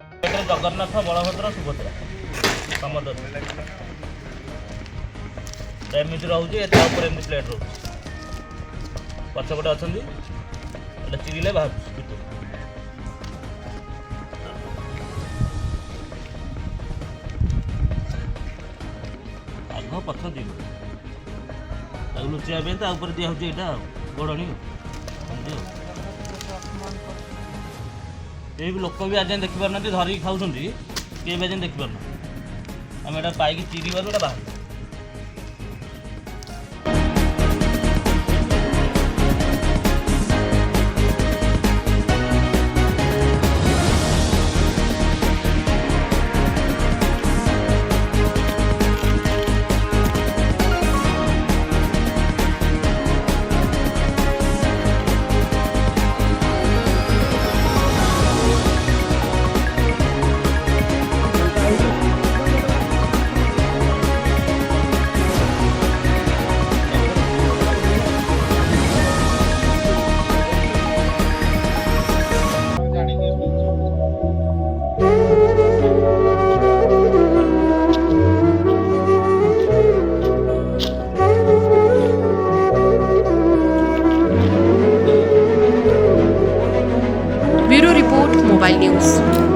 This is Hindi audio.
जगन्नाथ बलभद्र सुभद्रा समदर एमती रोचे एमती प्लेट रोचे पछपटे अच्छा चिड़े बाहर आग पछ दिन लुचाई दिया यहाँ गोड़णी ये भी लोक भी आज देखी पारना धरिकी खाऊँ किए भी आज देखी पारना आम यहाँ पाई चिरी गलु ये बाहर ब्यूरो रिपोर्ट मोबाइल न्यूज़।